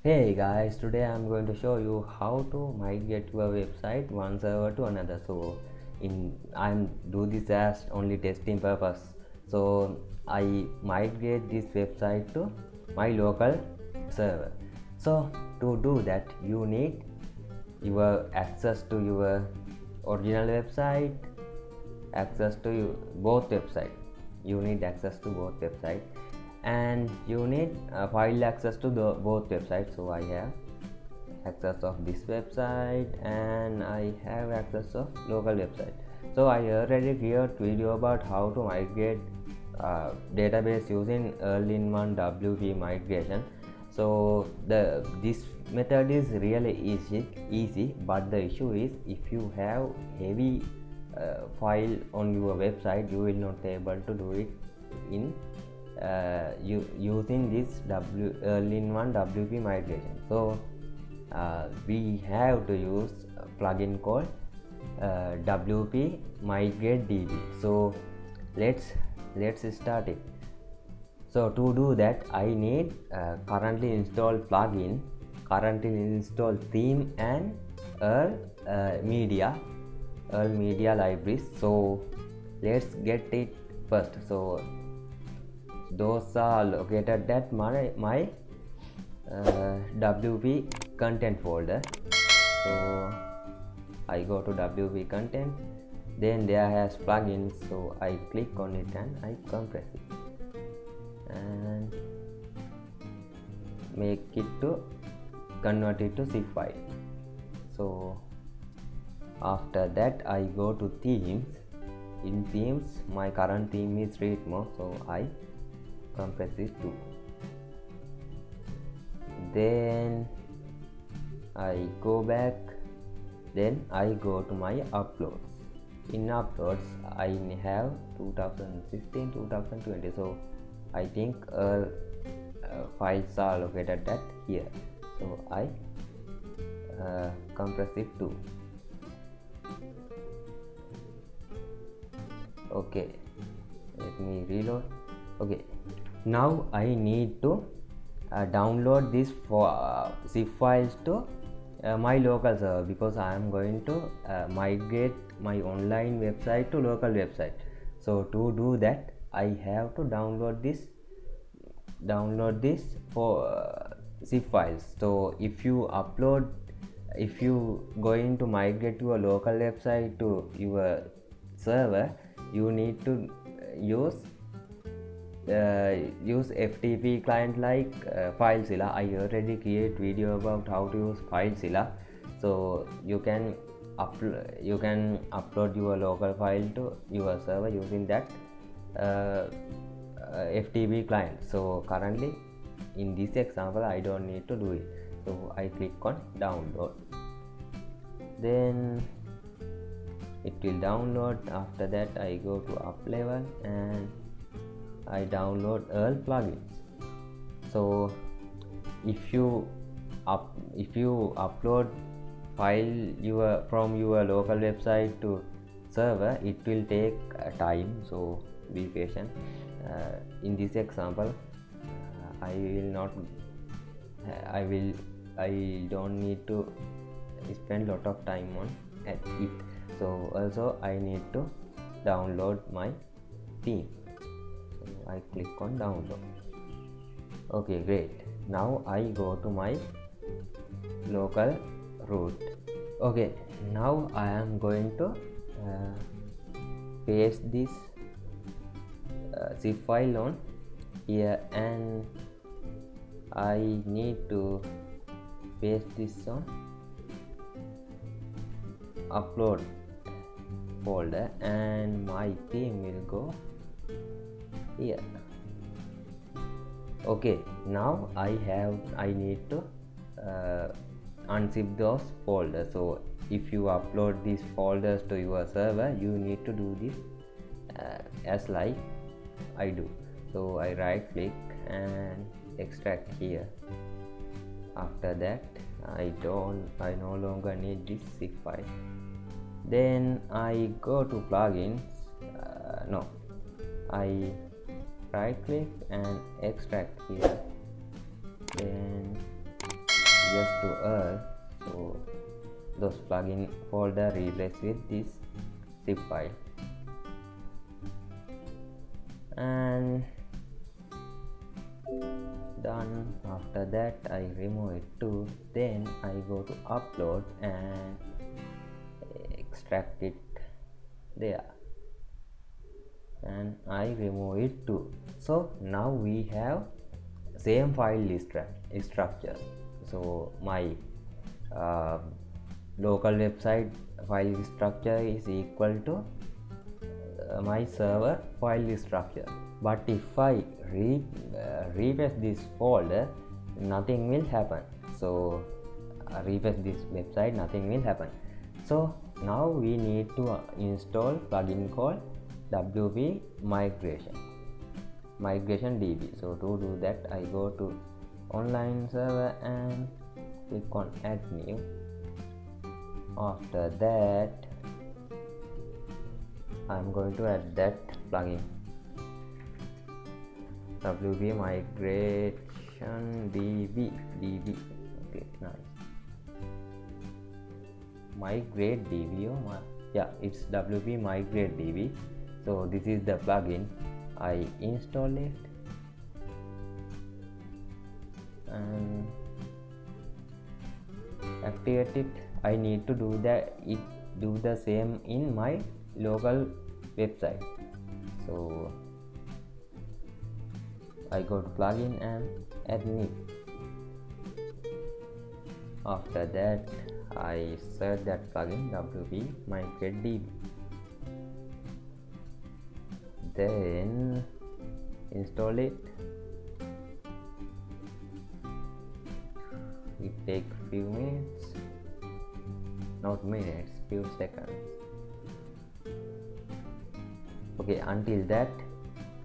Hey guys, today I'm going to show you how to migrate your website one server to another. So I'm do this as only testing purpose. So I migrate this website to my local server. So to do that you need your access to your original website, access to both website. You need access to both website and you need file access to both websites. So I have access of this website and I have access of local website. So I already created video about how to migrate database using all-in-one WP migration. So this method is really easy, but the issue is if you have heavy file on your website, you will not able to do it in using this all-in-one WP migration. So we have to use a plugin called WP Migrate DB. So let's start it. So to do that I need currently installed plugin, currently installed theme and all media libraries. So let's get it first. So those are located at my WP content folder. So I go to WP content, then there has plugins, so I click on it and I compress it and make it to convert it to zip file. So after that I go to themes. In themes my current theme is Readmo, so I compress it too. Then I go back, then I go to my uploads. In uploads I have 2015 2020, so I think files are located at here, so I compress it too. Okay, let me reload. Okay, now I need to download these zip files to my local server, because I am going to migrate my online website to local website. So to do that I have to download this for zip files. So if you going to migrate your local website to your server, you need to use FTP client like FileZilla. I already create video about how to use FileZilla, so you can upload your local file to your server using that FTP client. So currently in this example I don't need to do it, so I click on download, then it will download. After that I go to up level and I download all plugins. So if you upload file from your local website to server, it will take time, so be patient. In this example I don't need to spend lot of time on at it. So also I need to download my theme, so I click on download. Okay, great. Now I go to my local root. Okay, now I am going to paste this zip file on here, and I need to paste this on upload folder, and my theme will go here. Okay, now I need to unzip those folders. So if you upload these folders to your server, you need to do this as like I do. So I right click and extract here. After that I no longer need this zip file. Then I go to plugins. I right click and extract here, then yes to earth. So those plugin folder replaced with this zip file, and done. After that I remove it too. Then I go to upload and extract it there, and I remove it too. So now we have same file structure. So my local website file structure is equal to my server file structure. But if I repaste this folder, nothing will happen. So repaste this website, nothing will happen. So now we need to install plugin called WP migration DB. So to do that, I go to online server and click on add new. After that I'm going to add that plugin, WP migration DB. Okay, nice. Migrate DB. Yeah, it's WP Migrate DB. So this is the plugin. I install it and activate it. I need to do the same in my local website. So I go to plugin and add new. After that I search that plugin WP Migrate DB. Then install it. It takes few minutes, not minutes, few seconds. Okay, until that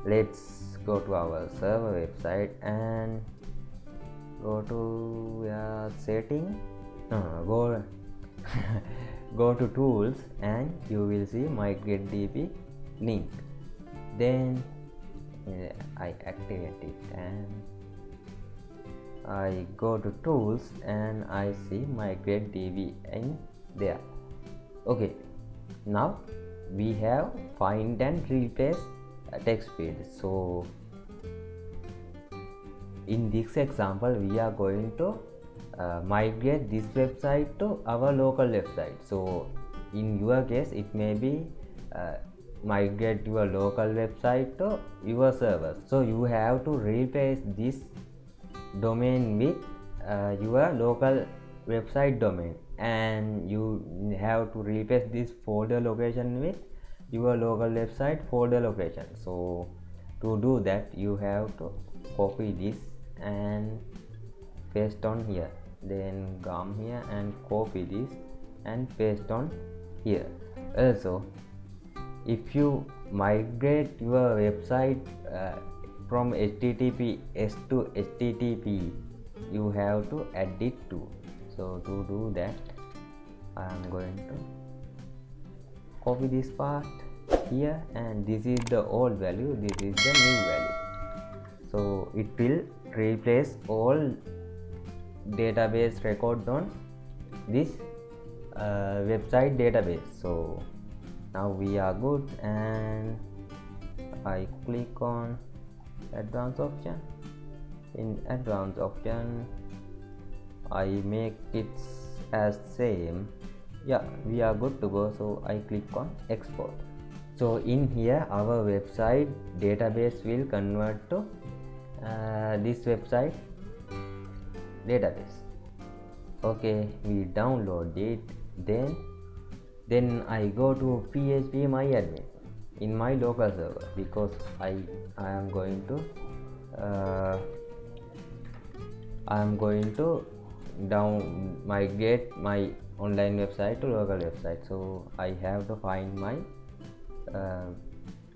let's go to our server website and go to setting. Go go to tools and you will see Migrate DB link. Then I activate it and I go to tools and I see Migrate DB in there. Okay, now we have find and replace text field. So in this example we are going to migrate this website to our local website. So in your case it may be migrate your local website to your server. So you have to replace this domain with your local website domain, and you have to replace this folder location with your local website folder location. So to do that you have to copy this and paste on here, then come here and copy this and paste on here. Also, if you migrate your website from HTTPS to HTTP, you have to add it too. So to do that I am going to copy this part here, and this is the old value, this is the new value. So it will replace all database records on this website database. So now we are good, and I click on advanced option. In advanced option I make it as same. Yeah, we are good to go. So I click on export. So in here our website database will convert to this website database. Okay, we download it. Then I go to PHP myadmin in my local server, because I am going to migrate my online website to local website. So I have to find my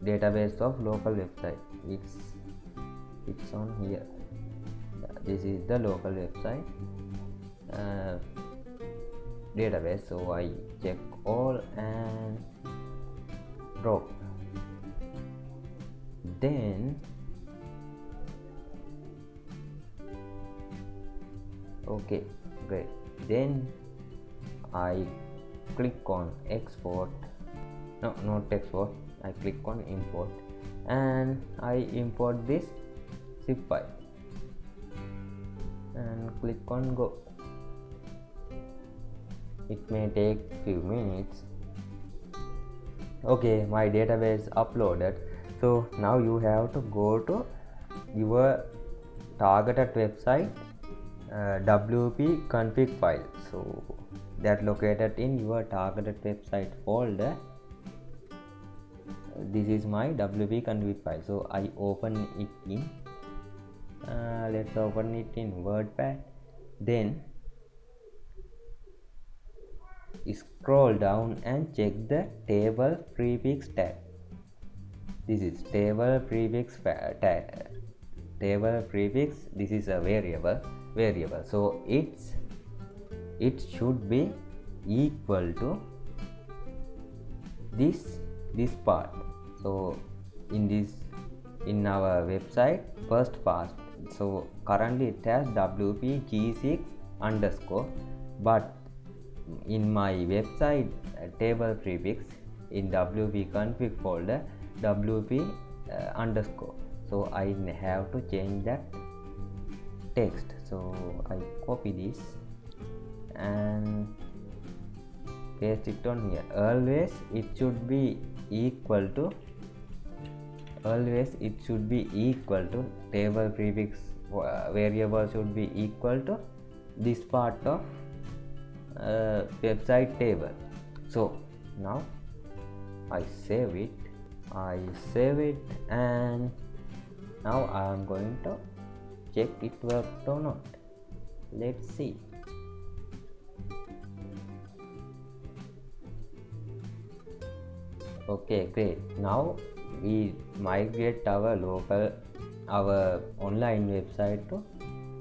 database of local website. It's on here. This is the local website database. So I check all and drop. Then Okay, great. Then I click on export. No, not export. I click on import and I import this zip file and click on go. It may take few minutes. Okay, my database uploaded. So now you have to go to your targeted website WP config file. So that located in your targeted website folder. This is my WP config file. So I open it in let's open it in WordPad. Then scroll down and check the table prefix tag. This is table prefix tag. Table prefix, this is a variable, so it should be equal to this part. So in our website first part, so currently it has WP G6 underscore, but in my website table prefix in WP config folder WP underscore. So I have to change that text. So I copy this and paste it on here. Always it should be equal to table prefix variable should be equal to this part of website table. So now I save it and now I am going to check it worked or not. Let's see. Okay, great. Now we migrate our online website to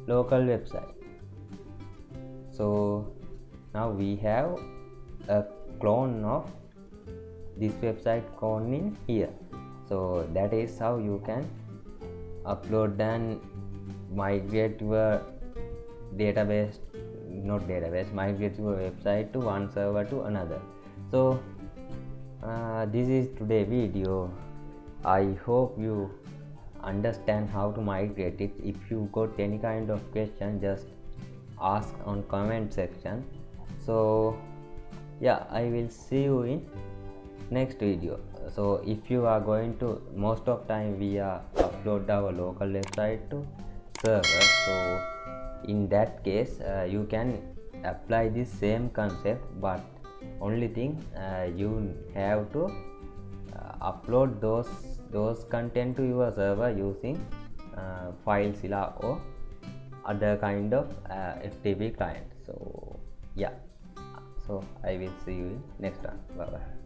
local website. So now we have a clone of this website clone in here. So that is how you can upload and migrate your migrate your website to one server to another. So this is today's video. I hope you understand how to migrate it. If you got any kind of question, just ask on comment section. So yeah, I will see you in next video. So if you are going to, most of time we are upload our local website to server, so in that case you can apply this same concept, but only thing you have to upload those content to your server using FileZilla or other kind of FTP client. So yeah, so I will see you in next one. Bye bye.